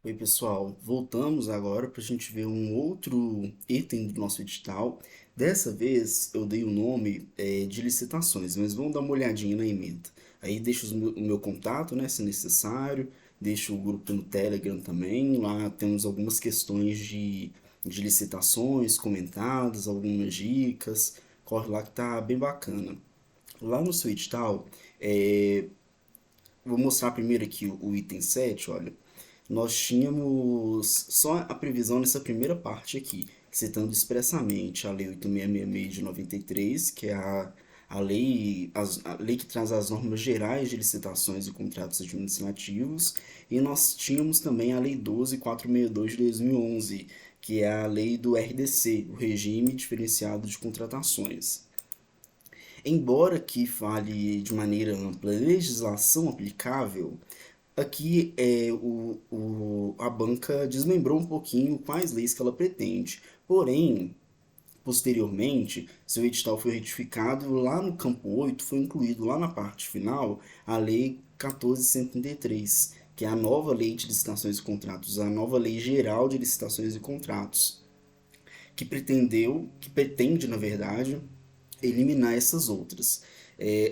Oi, pessoal. Voltamos agora para a gente ver um outro item do nosso edital. Dessa vez eu dei o nome de licitações, mas vamos dar uma olhadinha na emenda. Aí deixo o meu contato, né, se necessário, deixo o grupo no Telegram também. Lá temos algumas questões de licitações comentadas, algumas dicas. Corre lá que tá bem bacana. Lá no seu edital, é, vou mostrar primeiro aqui o item 7. Olha. Nós tínhamos só a previsão nessa primeira parte aqui, citando expressamente a Lei 8666 de 93, que é a lei que traz as normas gerais de licitações e contratos administrativos, e nós tínhamos também a Lei 12462 de 2011, que é a lei do RDC, o Regime Diferenciado de Contratações. Embora que fale de maneira ampla legislação aplicável, aqui a banca desmembrou um pouquinho quais leis que ela pretende. Porém, posteriormente, seu edital foi retificado e lá no campo 8 foi incluído lá na parte final a Lei 14.133, que é a nova Lei de Licitações e Contratos, a nova Lei Geral de Licitações e Contratos, que pretende, na verdade, eliminar essas outras.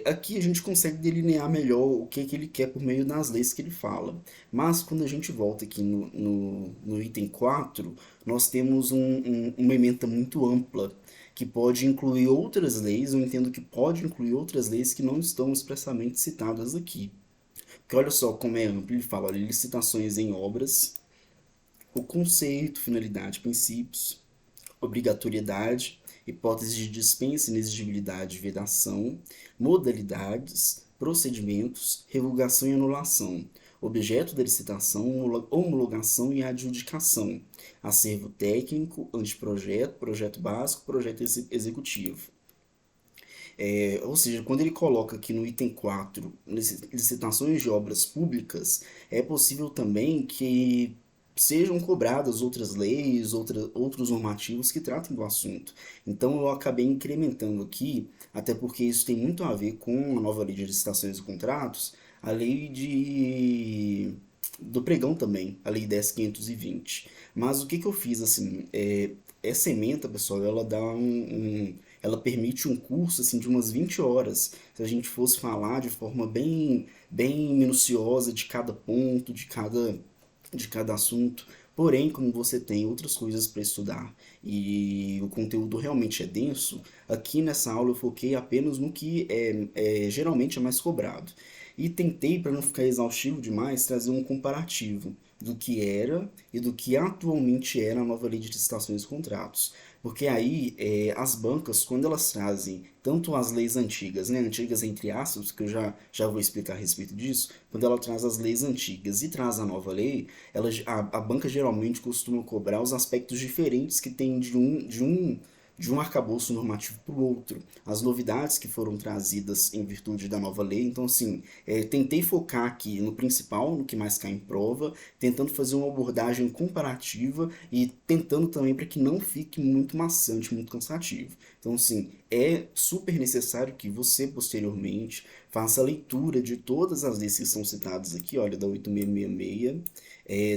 Aqui a gente consegue delinear melhor o que ele quer por meio das leis que ele fala. Mas quando a gente volta aqui no item 4, nós temos uma ementa muito ampla, que pode incluir outras leis. Eu entendo que pode incluir outras leis que não estão expressamente citadas aqui. Porque olha só como é amplo, ele fala, olha, licitações em obras, o conceito, finalidade, princípios, obrigatoriedade, hipótese de dispensa, inexigibilidade e vedação, modalidades, procedimentos, revogação e anulação, objeto da licitação, homologação e adjudicação, acervo técnico, anteprojeto, projeto básico, projeto executivo. Ou seja, quando ele coloca aqui no item 4 licitações de obras públicas, é possível também que sejam cobradas outras leis, outros normativos que tratem do assunto. Então eu acabei incrementando aqui, até porque isso tem muito a ver com a nova lei de licitações e contratos, a lei do pregão também, a lei 10.520. Mas o que que eu fiz assim? Essa ementa, pessoal, ela dá ela permite um curso assim de umas 20 horas. Se a gente fosse falar de forma bem minuciosa de cada ponto, de cada assunto. Porém, como você tem outras coisas para estudar e o conteúdo realmente é denso, aqui nessa aula eu foquei apenas no que geralmente é mais cobrado. E tentei, para não ficar exaustivo demais, trazer um comparativo do que era e do que atualmente é na nova lei de licitações e contratos. Porque aí as bancas, quando elas trazem tanto as leis antigas, né, antigas entre aspas, que eu já vou explicar a respeito disso, quando ela traz as leis antigas e traz a nova lei, a banca geralmente costuma cobrar os aspectos diferentes que tem de um arcabouço normativo para o outro, as novidades que foram trazidas em virtude da nova lei. Então, assim, tentei focar aqui no principal, no que mais cai em prova, tentando fazer uma abordagem comparativa e tentando também para que não fique muito maçante, muito cansativo. Então, assim, é super necessário que você, posteriormente, faça a leitura de todas as leis que são citadas aqui, olha, da 8666.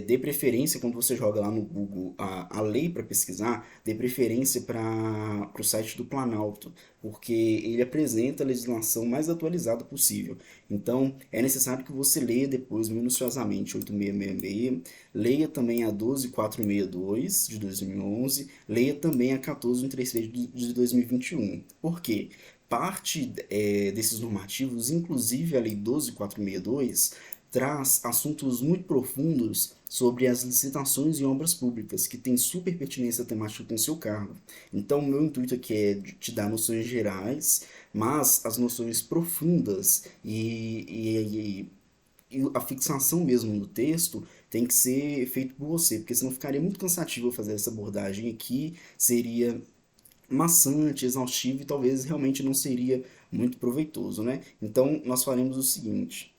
Dê preferência quando você joga lá no Google a lei para pesquisar, dê preferência para o site do Planalto, porque ele apresenta a legislação mais atualizada possível. Então, é necessário que você leia depois minuciosamente 8666, leia também a 12462 de 2011, leia também a 14133 de 2021. Por quê? Parte desses normativos, inclusive a Lei 12462, traz assuntos muito profundos sobre as licitações em obras públicas, que tem super pertinência temática com o seu cargo. Então, o meu intuito aqui é te dar noções gerais, mas as noções profundas e a fixação mesmo no texto tem que ser feito por você, porque senão ficaria muito cansativo eu fazer essa abordagem aqui, seria maçante, exaustivo e talvez realmente não seria muito proveitoso, né? Então, nós faremos o seguinte.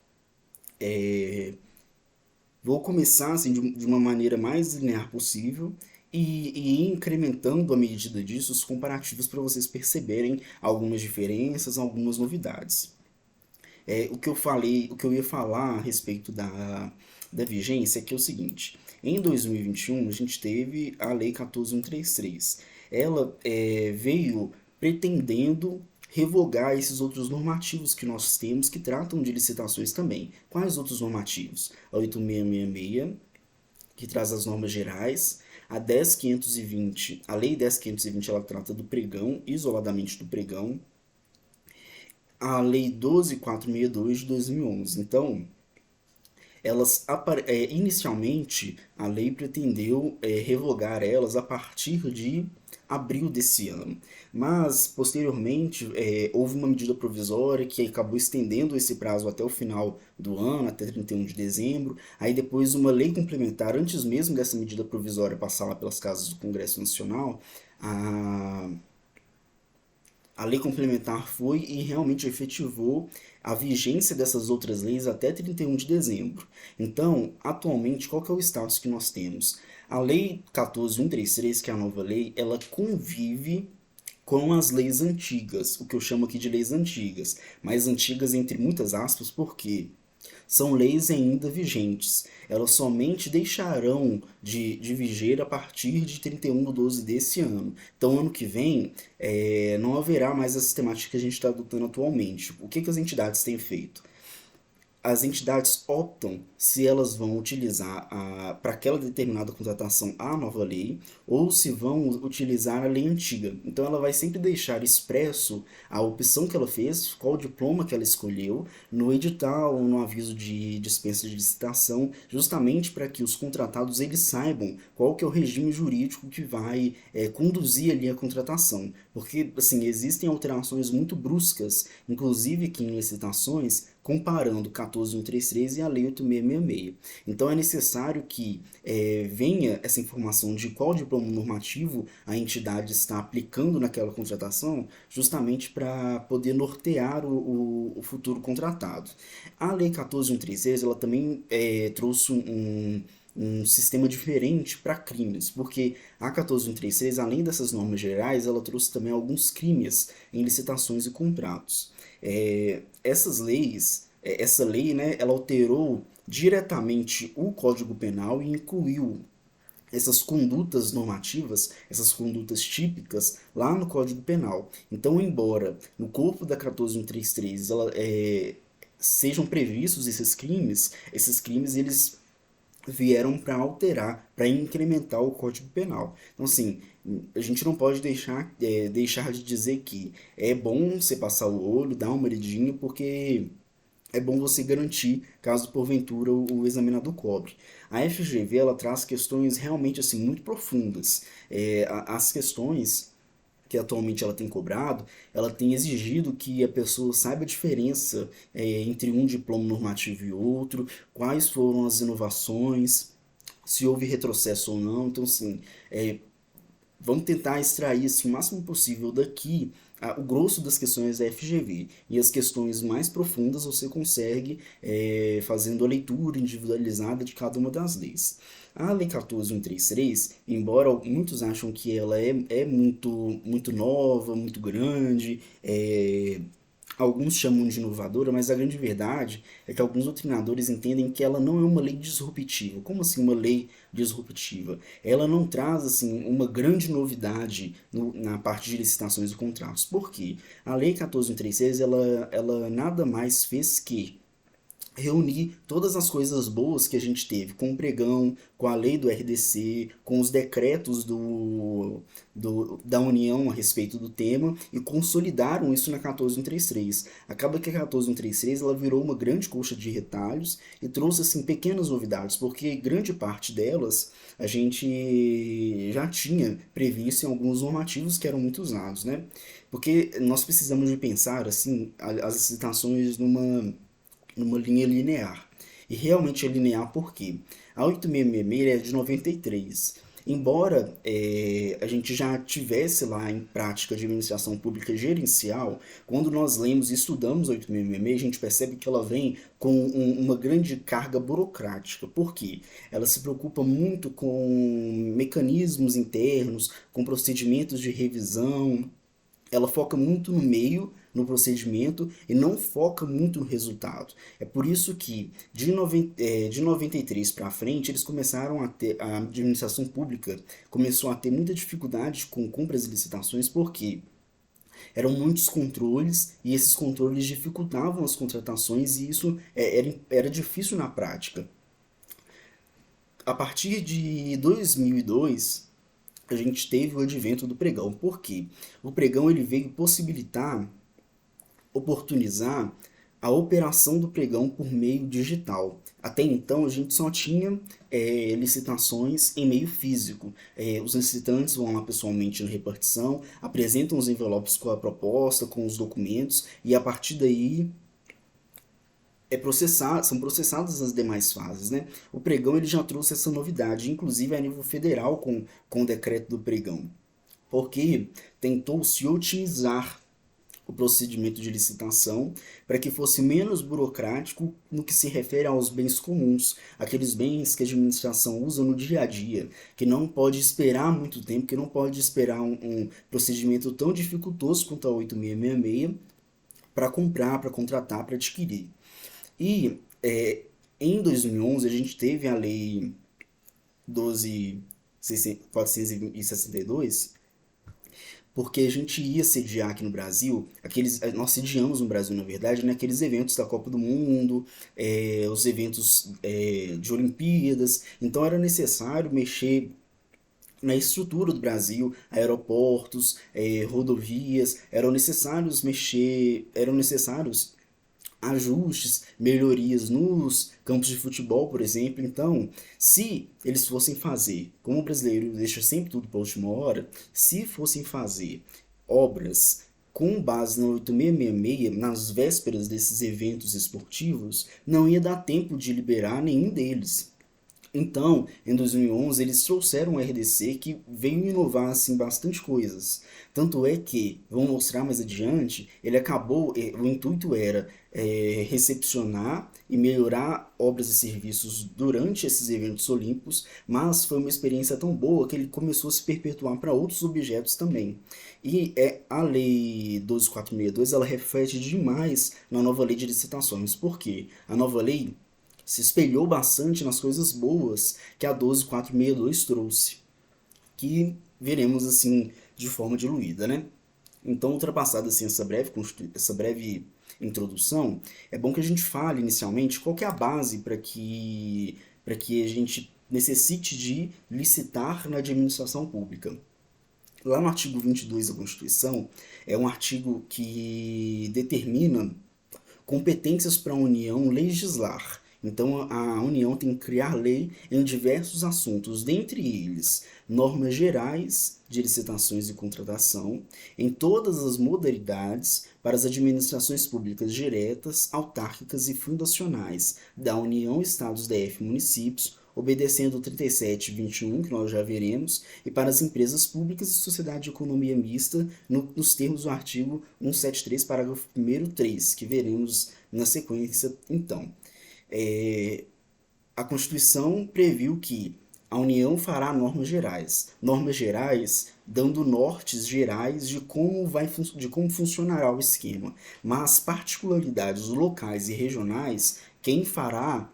Vou começar assim, de uma maneira mais linear possível e ir incrementando à medida disso os comparativos para vocês perceberem algumas diferenças, algumas novidades. O que eu ia falar a respeito da vigência, que é o seguinte: em 2021 a gente teve a Lei 14.133. Ela veio pretendendo revogar esses outros normativos que nós temos que tratam de licitações também. Quais outros normativos? A 8666, que traz as normas gerais, a 10.520, a Lei 10.520 ela trata do pregão, isoladamente do pregão, a Lei 12.462 de 2011. Então, inicialmente a lei pretendeu revogar elas a partir de abril desse ano, mas posteriormente houve uma medida provisória que acabou estendendo esse prazo até o final do ano, até 31 de dezembro. Aí depois uma lei complementar, antes mesmo dessa medida provisória passar lá pelas casas do Congresso Nacional, a a lei complementar foi e realmente efetivou a vigência dessas outras leis até 31 de dezembro. Então, atualmente, qual que é o status que nós temos? A Lei 14.133, que é a nova lei, ela convive com as leis antigas, o que eu chamo aqui de leis antigas, mas antigas entre muitas aspas, porque são leis ainda vigentes. Elas somente deixarão de viger a partir de 31 de 12 desse ano. Então, ano que vem, não haverá mais a sistemática que a gente está adotando atualmente. O que, que as entidades têm feito? As entidades optam se elas vão utilizar para aquela determinada contratação a nova lei ou se vão utilizar a lei antiga. Então ela vai sempre deixar expresso a opção que ela fez, qual diploma que ela escolheu, no edital ou no aviso de dispensa de licitação, justamente para que os contratados eles saibam qual que é o regime jurídico que vai conduzir ali a contratação. Porque assim, existem alterações muito bruscas, inclusive aqui em licitações, comparando 14.133 e a Lei 8666. Então é necessário que venha essa informação de qual diploma normativo a entidade está aplicando naquela contratação, justamente para poder nortear o futuro contratado. A Lei 14.133 ela também trouxe um sistema diferente para crimes, porque a 14.133, além dessas normas gerais, ela trouxe também alguns crimes em licitações e contratos. Essas leis, essa lei, né, ela alterou diretamente o Código Penal e incluiu essas condutas normativas, essas condutas típicas lá no Código Penal. Então, embora no corpo da 14.133 sejam previstos esses crimes eles vieram para alterar, para incrementar o Código Penal. Então, assim, a gente não pode deixar de dizer que é bom você passar o olho, dar uma olhadinha, porque é bom você garantir, caso porventura o examinador cobre. A FGV ela traz questões realmente assim muito profundas. As questões que atualmente ela tem cobrado, ela tem exigido que a pessoa saiba a diferença entre um diploma normativo e outro, quais foram as inovações, se houve retrocesso ou não. Então, assim, vamos tentar extrair assim, o máximo possível daqui o grosso das questões da FGV. E as questões mais profundas você consegue fazendo a leitura individualizada de cada uma das leis. A Lei 14.133, embora muitos acham que ela é muito nova, muito grande, alguns chamam de inovadora, mas a grande verdade é que alguns doutrinadores entendem que ela não é uma lei disruptiva. Como assim uma lei disruptiva? Ela não traz assim uma grande novidade na parte de licitações e contratos. Por quê? A Lei 14.136 ela nada mais fez que reunir todas as coisas boas que a gente teve com o pregão, com a lei do RDC, com os decretos da União a respeito do tema e consolidaram isso na 14.133. Acaba que a 14.133 ela virou uma grande colcha de retalhos e trouxe assim pequenas novidades, porque grande parte delas a gente já tinha previsto em alguns normativos que eram muito usados, né? Porque nós precisamos de pensar assim as licitações numa linha linear. E realmente é linear porque a 8666 é de 93. Embora a gente já tivesse lá em prática de administração pública gerencial, quando nós lemos e estudamos a 8666, a gente percebe que ela vem com uma grande carga burocrática. Por quê? Ela se preocupa muito com mecanismos internos, com procedimentos de revisão, ela foca muito no meio, no procedimento e não foca muito no resultado. É por isso que de 93 para frente eles começaram a ter, a administração pública começou a ter muita dificuldade com compras e licitações, porque eram muitos controles e esses controles dificultavam as contratações e isso era difícil na prática. A partir de 2002, a gente teve o advento do pregão. Por quê? O pregão ele veio possibilitar, oportunizar a operação do pregão por meio digital. Até então a gente só tinha licitações em meio físico. Os licitantes vão lá pessoalmente na repartição, apresentam os envelopes com a proposta, com os documentos, e a partir daí são processadas as demais fases, né? O pregão ele já trouxe essa novidade, inclusive a nível federal com o decreto do pregão, porque tentou se otimizar o procedimento de licitação para que fosse menos burocrático no que se refere aos bens comuns, aqueles bens que a administração usa no dia a dia, que não pode esperar muito tempo, que não pode esperar um procedimento tão dificultoso quanto a 8666 para comprar, para contratar, para adquirir. E em 2011 a gente teve a lei 12.462, porque a gente ia sediar aqui no Brasil, nós sediamos no Brasil, na verdade, naqueles eventos da Copa do Mundo, os eventos de Olimpíadas, então era necessário mexer na estrutura do Brasil, aeroportos, rodovias, eram necessários ajustes, melhorias nos campos de futebol, por exemplo. Então, se eles fossem fazer, como o brasileiro deixa sempre tudo para a última hora, se fossem fazer obras com base na 8666, nas vésperas desses eventos esportivos, não ia dar tempo de liberar nenhum deles. Então, em 2011, eles trouxeram um RDC que veio inovar assim, bastante coisas. Tanto é que, vamos mostrar mais adiante, o intuito era recepcionar e melhorar obras e serviços durante esses eventos olímpicos, mas foi uma experiência tão boa que ele começou a se perpetuar para outros objetos também. E a Lei 12.462, ela reflete demais na nova lei de licitações, porque a nova lei se espelhou bastante nas coisas boas que a 12.462 trouxe, que veremos assim de forma diluída, né? Então, ultrapassada assim essa breve introdução, é bom que a gente fale inicialmente qual que é a base para que a gente necessite de licitar na administração pública. Lá no artigo 22 da Constituição, é um artigo que determina competências para a União legislar. Então, a União tem que criar lei em diversos assuntos, dentre eles normas gerais de licitações e contratação, em todas as modalidades para as administrações públicas diretas, autárquicas e fundacionais da União, Estados, DF e municípios, obedecendo o 3721, que nós já veremos, e para as empresas públicas e sociedade de economia mista, nos termos do artigo 173, parágrafo 1º 3, que veremos na sequência então. A Constituição previu que a União fará normas gerais dando nortes gerais de como funcionará o esquema, mas particularidades locais e regionais, quem fará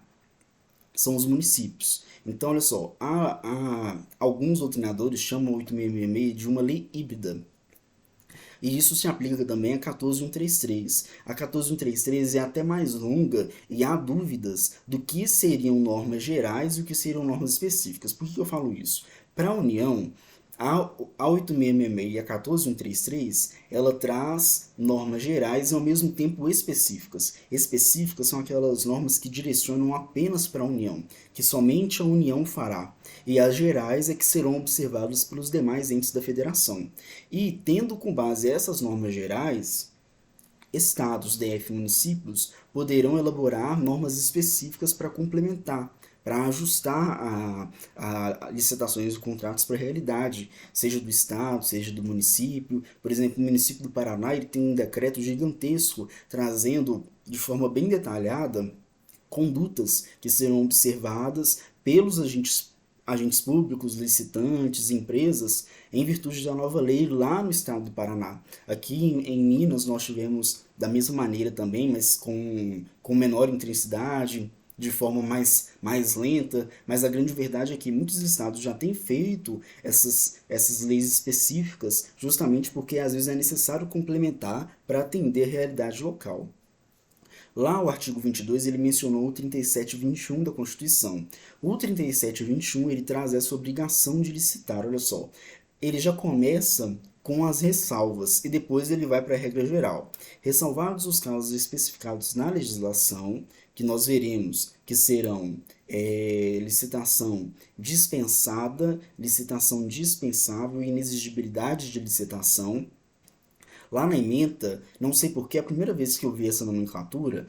são os municípios. Então, olha só, alguns doutrinadores chamam a 8666 de uma lei híbrida. E isso se aplica também a 14.133. A 14.133 é até mais longa e há dúvidas do que seriam normas gerais e o que seriam normas específicas. Por que eu falo isso? Para a União, a 8666 e a 14.133, ela traz normas gerais e ao mesmo tempo específicas. Específicas são aquelas normas que direcionam apenas para a União, que somente a União fará. E as gerais é que serão observadas pelos demais entes da federação. E, tendo com base essas normas gerais, estados, DF e municípios poderão elaborar normas específicas para complementar, para ajustar a licitações e contratos para a realidade, seja do estado, seja do município. Por exemplo, o município do Paraná ele tem um decreto gigantesco trazendo de forma bem detalhada condutas que serão observadas pelos agentes agentes públicos, licitantes, empresas, em virtude da nova lei lá no estado do Paraná. Aqui em Minas nós tivemos da mesma maneira também, mas com menor intensidade, de forma mais lenta, mas a grande verdade é que muitos estados já têm feito essas leis específicas, justamente porque às vezes é necessário complementar para atender a realidade local. Lá o artigo 22 ele mencionou o 37 e 21 da Constituição. O 37 e 21 ele traz essa obrigação de licitar, olha só. Ele já começa com as ressalvas e depois ele vai para a regra geral. Ressalvados os casos especificados na legislação, que nós veremos que serão licitação dispensada, licitação dispensável e inexigibilidade de licitação. Lá na ementa, não sei porque, a primeira vez que eu vi essa nomenclatura,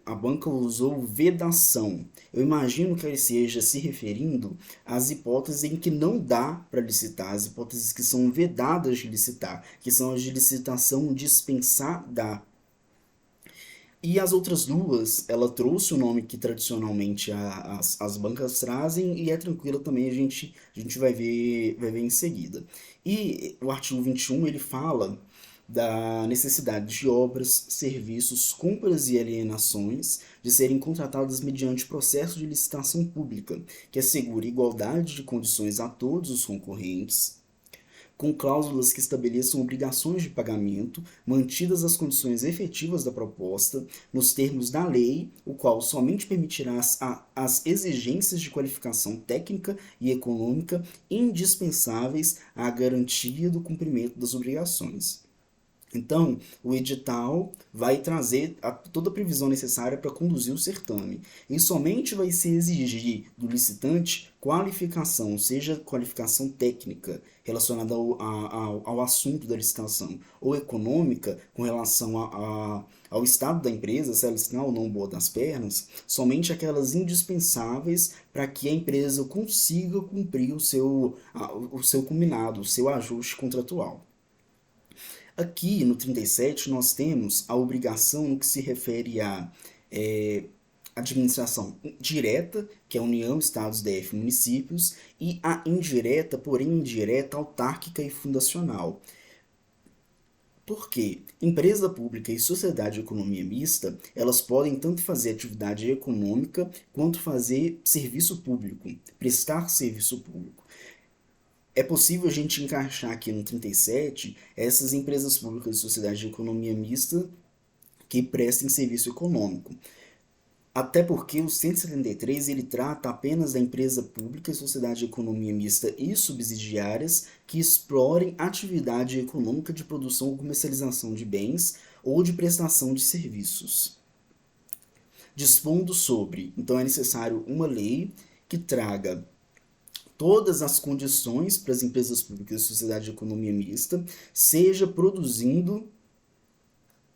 a banca usou vedação. Eu imagino que ele esteja se referindo às hipóteses em que não dá para licitar, as hipóteses que são vedadas de licitar, que são as de licitação dispensada. E as outras duas, ela trouxe o nome que tradicionalmente as bancas trazem e é tranquila também, a gente vai ver em seguida. E o artigo 21 ele fala da necessidade de obras, serviços, compras e alienações de serem contratadas mediante processo de licitação pública, que assegure igualdade de condições a todos os concorrentes, com cláusulas que estabeleçam obrigações de pagamento, mantidas as condições efetivas da proposta, nos termos da lei, o qual somente permitirá as exigências de qualificação técnica e econômica indispensáveis à garantia do cumprimento das obrigações. Então, o edital vai trazer toda a previsão necessária para conduzir o certame. E somente vai se exigir do licitante qualificação, seja qualificação técnica relacionada ao assunto da licitação, ou econômica com relação ao estado da empresa, se ela está ou não boa das pernas, somente aquelas indispensáveis para que a empresa consiga cumprir o seu combinado, o seu ajuste contratual. Aqui no 37 nós temos a obrigação no que se refere à administração direta, que é a União, Estados, DF, municípios, e a indireta, porém indireta, autárquica e fundacional. Por quê? Empresa pública e sociedade de economia mista, elas podem tanto fazer atividade econômica quanto fazer serviço público, prestar serviço público. É possível a gente encaixar aqui no 37 essas empresas públicas e sociedades de economia mista que prestem serviço econômico. Até porque o 173 ele trata apenas da empresa pública e sociedade de economia mista e subsidiárias que explorem atividade econômica de produção ou comercialização de bens ou de prestação de serviços. Dispondo sobre, então é necessário uma lei que traga todas as condições para as empresas públicas e sociedade de economia mista, seja produzindo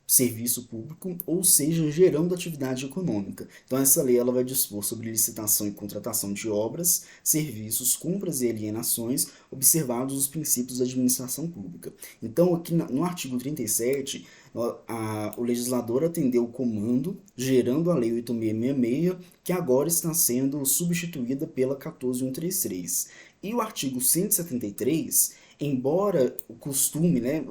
serviço público ou seja gerando atividade econômica. Então essa lei ela vai dispor sobre licitação e contratação de obras, serviços, compras e alienações, observados os princípios da administração pública. Então aqui no artigo 37, o legislador atendeu o comando gerando a lei 8666, que agora está sendo substituída pela 14133. E o artigo 173, embora o costume, né,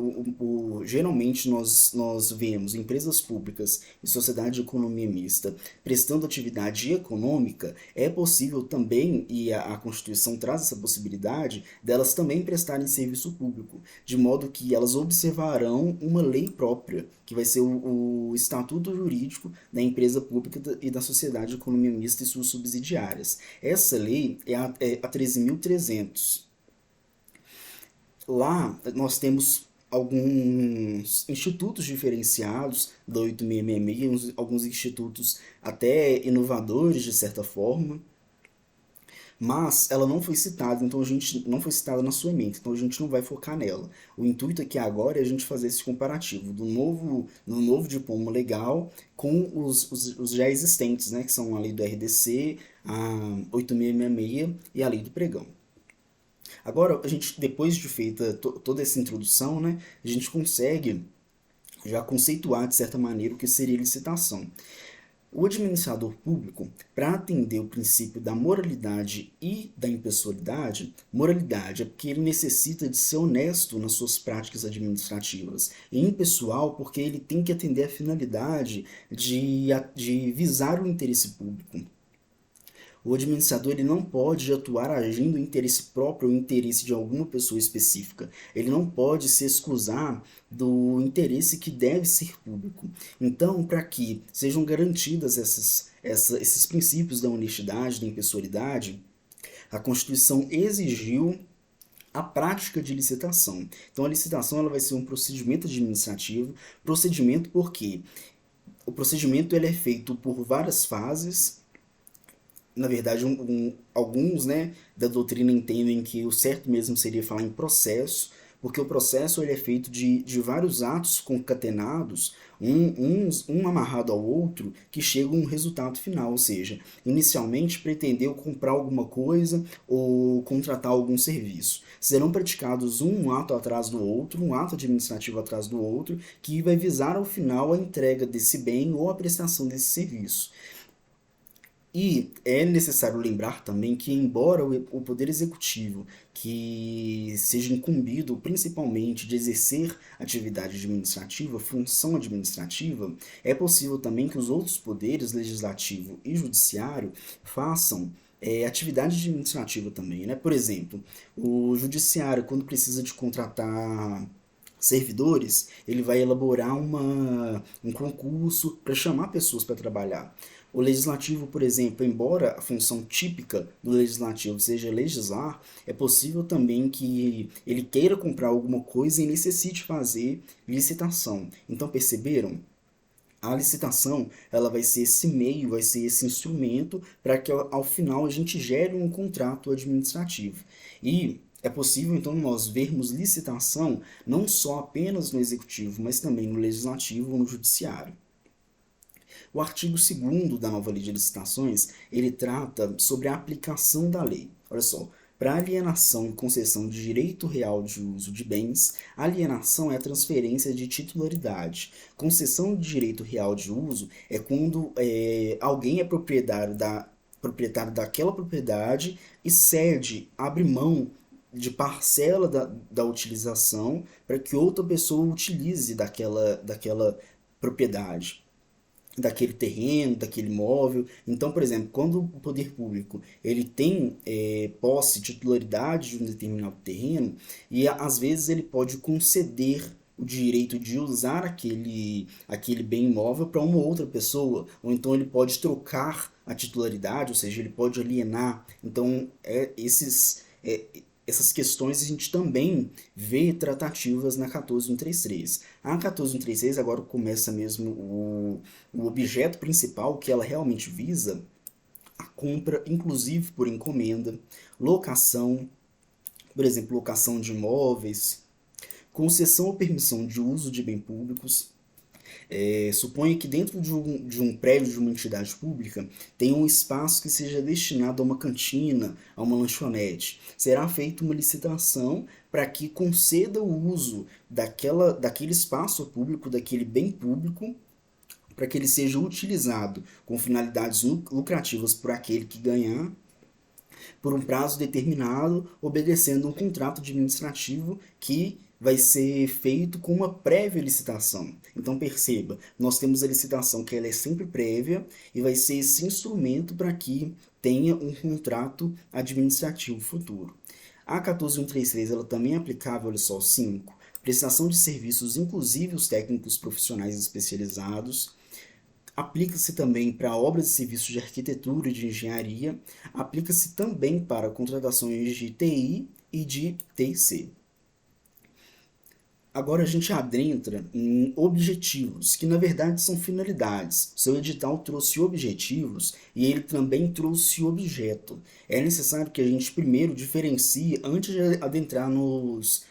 geralmente nós vemos empresas públicas e sociedade de economia mista prestando atividade econômica, é possível também, e a Constituição traz essa possibilidade, delas também prestarem serviço público, de modo que elas observarão uma lei própria, que vai ser o estatuto jurídico da empresa pública e da sociedade de economia mista e suas subsidiárias. Essa lei é a 13.300. Lá nós temos alguns institutos diferenciados da 8666, alguns institutos até inovadores de certa forma, mas ela não foi citada, então a gente não foi citada na sua mente, então a gente não vai focar nela. O intuito aqui agora é a gente fazer esse comparativo do novo diploma legal com os já existentes, né, que são a lei do RDC, a 8666 e a lei do pregão. Agora, a gente, depois de feita toda essa introdução, né, a gente consegue já conceituar, de certa maneira, o que seria licitação. O administrador público, para atender o princípio da moralidade e da impessoalidade, moralidade é porque ele necessita de ser honesto nas suas práticas administrativas, e impessoal porque ele tem que atender a finalidade de visar o interesse público. O administrador ele não pode atuar agindo em interesse próprio ou interesse de alguma pessoa específica. Ele não pode se excusar do interesse que deve ser público. Então, para que sejam garantidas esses princípios da honestidade, da impessoalidade, a Constituição exigiu a prática de licitação. Então, a licitação ela vai ser um procedimento administrativo, procedimento porque o procedimento ele é feito por várias fases. Na verdade, alguns, né, da doutrina entendem que o certo mesmo seria falar em processo, porque o processo ele é feito de vários atos concatenados, um amarrado ao outro, que chega a um resultado final, ou seja, inicialmente pretendeu comprar alguma coisa ou contratar algum serviço. Serão praticados um ato atrás do outro, um ato administrativo atrás do outro, que vai visar ao final a entrega desse bem ou a prestação desse serviço. E é necessário lembrar também que, embora o Poder Executivo, que seja incumbido principalmente de exercer atividade administrativa, função administrativa, é possível também que os outros poderes, legislativo e judiciário, façam atividade administrativa também, né? Por exemplo, o judiciário, quando precisa de contratar servidores, ele vai elaborar um concurso para chamar pessoas para trabalhar. O legislativo, por exemplo, embora a função típica do legislativo seja legislar, é possível também que ele queira comprar alguma coisa e necessite fazer licitação. Então, perceberam? A licitação ela vai ser esse meio, vai ser esse instrumento para que ao final a gente gere um contrato administrativo. E é possível então nós vermos licitação não só apenas no executivo, mas também no legislativo ou no judiciário. O artigo 2º da nova lei de licitações, ele trata sobre a aplicação da lei. Olha só, para alienação e concessão de direito real de uso de bens, alienação é a transferência de titularidade. Concessão de direito real de uso é quando alguém é proprietário daquela propriedade e cede, abre mão de parcela da utilização para que outra pessoa utilize daquela propriedade, daquele terreno, daquele imóvel. Então, por exemplo, quando o poder público ele tem posse, titularidade de um determinado terreno, e às vezes ele pode conceder o direito de usar aquele bem imóvel para uma outra pessoa, ou então ele pode trocar a titularidade, ou seja, ele pode alienar. Então, essas questões a gente também vê tratativas na 14133. A 14133 agora começa mesmo o objeto principal que ela realmente visa, a compra, inclusive por encomenda, locação, por exemplo, locação de imóveis, concessão ou permissão de uso de bens públicos. Suponha que dentro de um prédio de uma entidade pública tem um espaço que seja destinado a uma cantina, a uma lanchonete. Será feita uma licitação para que conceda o uso daquele espaço público, daquele bem público, para que ele seja utilizado com finalidades lucrativas por aquele que ganhar, por um prazo determinado, obedecendo um contrato administrativo que vai ser feito com uma prévia licitação. Então perceba, nós temos a licitação que ela é sempre prévia e vai ser esse instrumento para que tenha um contrato administrativo futuro. A 14133 ela também é aplicável, olha só, 5. Prestação de serviços, inclusive os técnicos profissionais especializados. Aplica-se também para obras e serviços de arquitetura e de engenharia. Aplica-se também para contratações de TI e de TIC. Agora a gente adentra em objetivos, que na verdade são finalidades. Seu edital trouxe objetivos e ele também trouxe objeto. É necessário que a gente primeiro diferencie antes de adentrar nos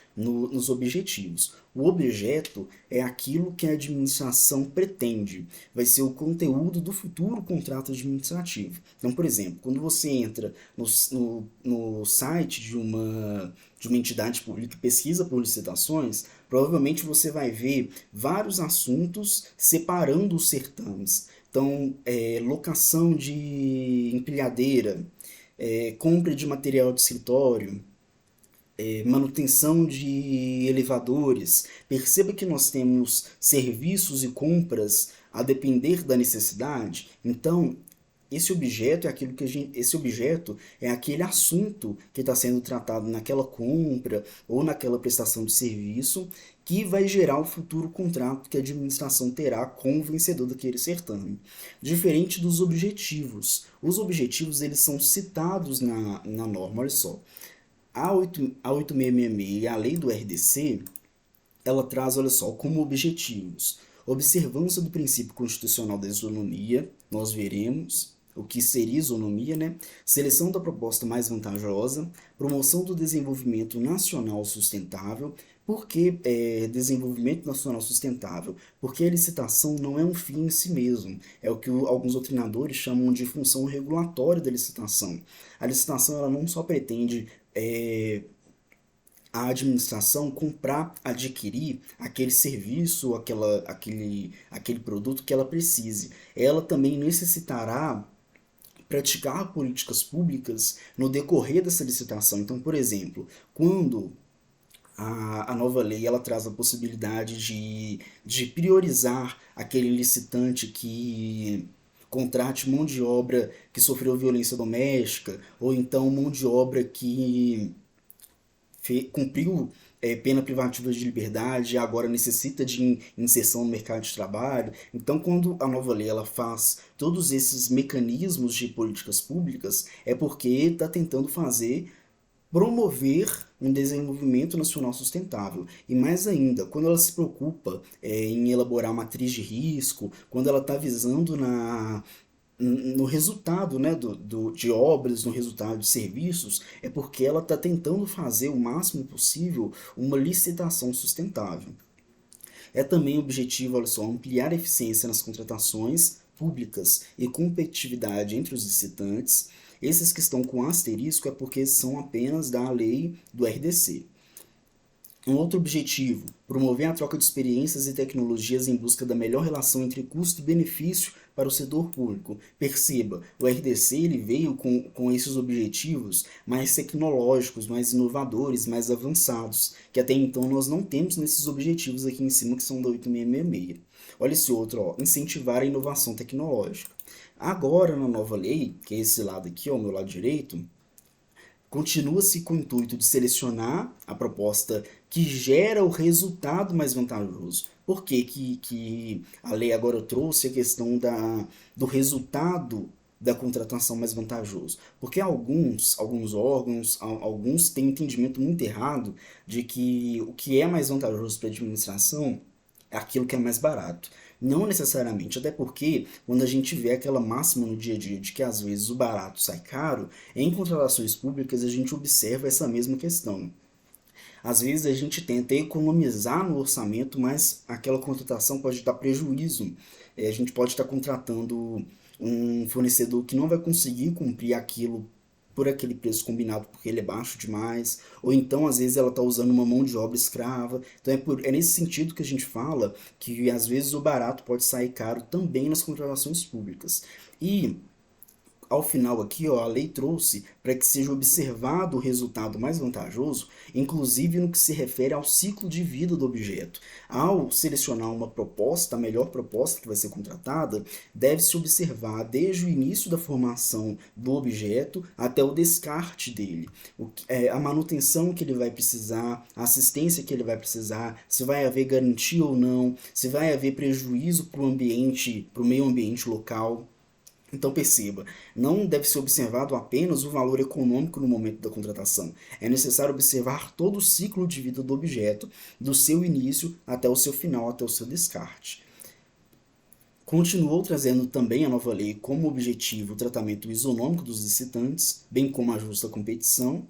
objetivos. O objeto é aquilo que a administração pretende, vai ser o conteúdo do futuro contrato administrativo. Então, por exemplo, quando você entra no site de uma entidade pública e pesquisa por licitações, provavelmente você vai ver vários assuntos separando os certames. Então, locação de empilhadeira, compra de material de escritório, manutenção de elevadores. Perceba que nós temos serviços e compras a depender da necessidade. Então, esse objeto é aquele assunto que está sendo tratado naquela compra ou naquela prestação de serviço que vai gerar o futuro contrato que a administração terá com o vencedor daquele certame. Diferente dos objetivos. Os objetivos eles são citados na norma, olha só. A 8666 e a lei do RDC, ela traz, olha só, como objetivos: observância do princípio constitucional da isonomia, nós veremos o que seria isonomia, né? Seleção da proposta mais vantajosa, promoção do desenvolvimento nacional sustentável. Por que desenvolvimento nacional sustentável? Porque a licitação não é um fim em si mesmo, é o que alguns doutrinadores chamam de função regulatória da licitação. A licitação ela não só pretende a administração comprar, adquirir aquele serviço, aquele produto que ela precise. Ela também necessitará praticar políticas públicas no decorrer dessa licitação. Então, por exemplo, quando a nova lei ela traz a possibilidade de priorizar aquele licitante que contrate mão de obra que sofreu violência doméstica, ou então mão de obra que cumpriu pena privativa de liberdade e agora necessita de inserção no mercado de trabalho. Então, quando a nova lei ela faz todos esses mecanismos de políticas públicas, é porque está tentando promover um desenvolvimento nacional sustentável. E mais ainda, quando ela se preocupa em elaborar matriz de risco, quando ela está visando no resultado, né, de obras, no resultado de serviços, é porque ela está tentando fazer o máximo possível uma licitação sustentável. É também objetivo, olha só, ampliar a eficiência nas contratações públicas e competitividade entre os licitantes. Esses que estão com asterisco é porque são apenas da lei do RDC. Um outro objetivo, promover a troca de experiências e tecnologias em busca da melhor relação entre custo e benefício para o setor público. Perceba, o RDC ele veio com esses objetivos mais tecnológicos, mais inovadores, mais avançados, que até então nós não temos nesses objetivos aqui em cima, que são da 8666. Olha esse outro, ó, incentivar a inovação tecnológica. Agora, na nova lei, que é esse lado aqui, ó, o meu lado direito, continua-se com o intuito de selecionar a proposta que gera o resultado mais vantajoso. Por que a lei agora trouxe a questão do resultado da contratação mais vantajoso? Porque alguns órgãos, alguns têm um entendimento muito errado de que o que é mais vantajoso para a administração é aquilo que é mais barato. Não necessariamente, até porque quando a gente vê aquela máxima no dia a dia de que às vezes o barato sai caro, em contratações públicas a gente observa essa mesma questão. Às vezes a gente tenta economizar no orçamento, mas aquela contratação pode dar prejuízo. A gente pode estar contratando um fornecedor que não vai conseguir cumprir aquilo por aquele preço combinado porque ele é baixo demais, ou então às vezes ela está usando uma mão de obra escrava. Então é nesse sentido que a gente fala que às vezes o barato pode sair caro também nas contratações públicas. E ao final aqui, ó, a lei trouxe para que seja observado o resultado mais vantajoso, inclusive no que se refere ao ciclo de vida do objeto. Ao selecionar uma proposta, a melhor proposta que vai ser contratada, deve-se observar desde o início da formação do objeto até o descarte dele, a manutenção que ele vai precisar, a assistência que ele vai precisar, se vai haver garantia ou não, se vai haver prejuízo para o ambiente, para o meio ambiente local. Então perceba, não deve ser observado apenas o valor econômico no momento da contratação. É necessário observar todo o ciclo de vida do objeto, do seu início até o seu final, até o seu descarte. Continuou trazendo também a nova lei como objetivo o tratamento isonômico dos licitantes, bem como a justa competição,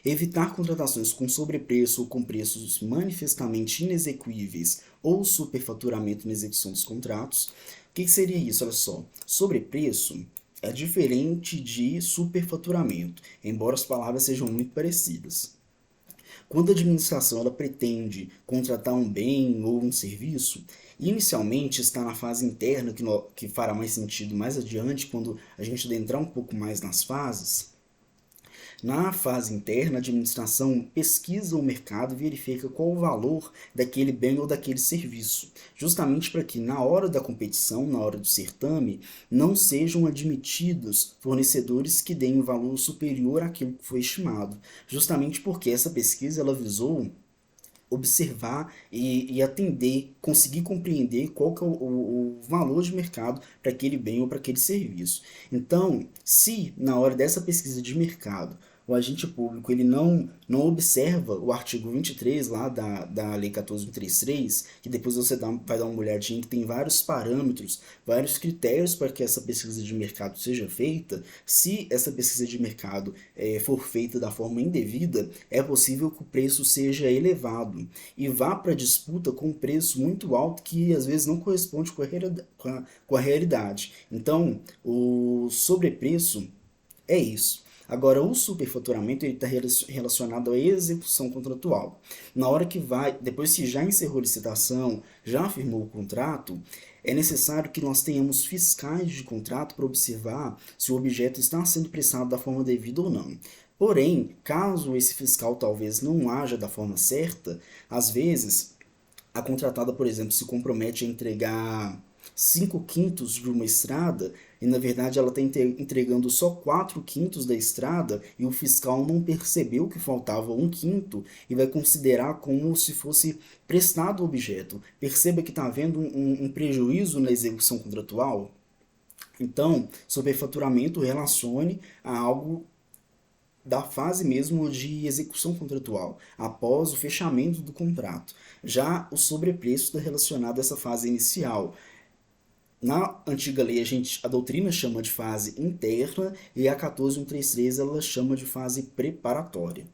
evitar contratações com sobrepreço ou com preços manifestamente inexequíveis ou superfaturamento na execução dos contratos. O que seria isso? Olha só, sobrepreço é diferente de superfaturamento, embora as palavras sejam muito parecidas. Quando a administração ela pretende contratar um bem ou um serviço, Inicialmente está na fase interna, que fará mais sentido mais adiante, quando a gente adentrar um pouco mais nas fases. Na fase interna, a administração pesquisa o mercado e verifica qual o valor daquele bem ou daquele serviço, justamente para que na hora da competição, na hora do certame, não sejam admitidos fornecedores que deem um valor superior àquilo que foi estimado, justamente porque essa pesquisa ela visou observar e atender, conseguir compreender qual que é o valor de mercado para aquele bem ou para aquele serviço. Então, se na hora dessa pesquisa de mercado o agente público ele não observa o artigo 23 lá da Lei 14.133, que depois você vai dar uma olhadinha, que tem vários parâmetros, vários critérios para que essa pesquisa de mercado seja feita. Se essa pesquisa de mercado for feita da forma indevida, é possível que o preço seja elevado e vá para a disputa com um preço muito alto que às vezes não corresponde com a realidade. Então, o sobrepreço é isso. Agora, o superfaturamento está relacionado à execução contratual. Na hora que vai, depois que já encerrou a licitação, já firmou o contrato, é necessário que nós tenhamos fiscais de contrato para observar se o objeto está sendo prestado da forma devida ou não. Porém, caso esse fiscal talvez não haja da forma certa, às vezes a contratada, por exemplo, se compromete a entregar 5/5 de uma estrada e na verdade ela está entregando só 4/5 da estrada e o fiscal não percebeu que faltava 1/5 e vai considerar como se fosse prestado o objeto. Perceba que está havendo um prejuízo na execução contratual. Então, superfaturamento relacione a algo da fase mesmo de execução contratual, após o fechamento do contrato. Já o sobrepreço está relacionado a essa fase inicial. Na antiga lei, a doutrina chama de fase interna e a 14.133 ela chama de fase preparatória.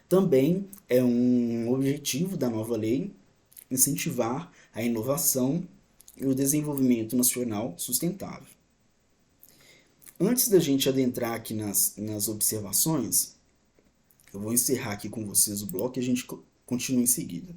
Também é um objetivo da nova lei incentivar a inovação e o desenvolvimento nacional sustentável. Antes da gente adentrar aqui nas observações, eu vou encerrar aqui com vocês o bloco e a gente continua em seguida.